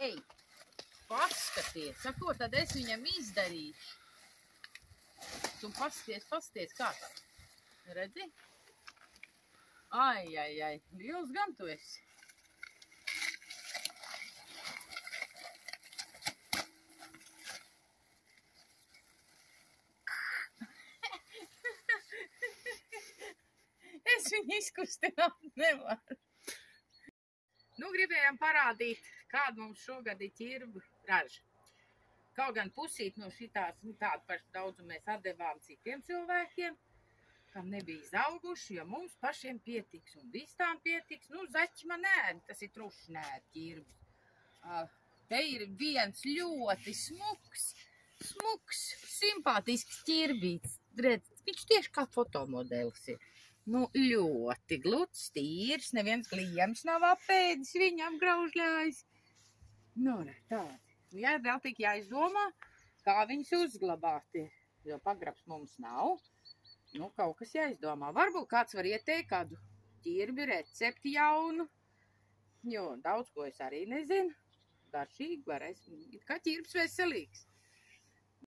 Ej, paskaties, sako, tad es viņam izdarīšu. Tu paskaties, kā tā. Redzi? Ai, liels gan tu esi. Es viņu izkustināt nevaru. Nu, gribējām parādīt, kāda mums šogad ir ķirbu raža. Kaut gan pusīt no šitās, tādu pašu daudzumu mēs atdevām citiem cilvēkiem, kam nebija izauguši, jo mums pašiem pietiks un vistām pietiks. Nu, zaķi man ēd, tas ir truši neēd ķirbus. Te ir viens ļoti smuks, simpātisks ķirbīts. Redz, viņš tieši kā fotomodelis ir. Nu, ļoti gluds, tīrs, neviens gliems nav apēdis, viņa apgraužļājis. Nu, tādi. Jā, vēl tik jāizdomā, kā viņus uzglabāt, jo pagrabs mums nav. Nu, kaut kas jāizdomā. Varbūt kāds var ieteikt kādu ķirbi recepti jaunu, jo daudz ko es arī nezinu. Garšīgi varēs, it kā ķirbs veselīgs.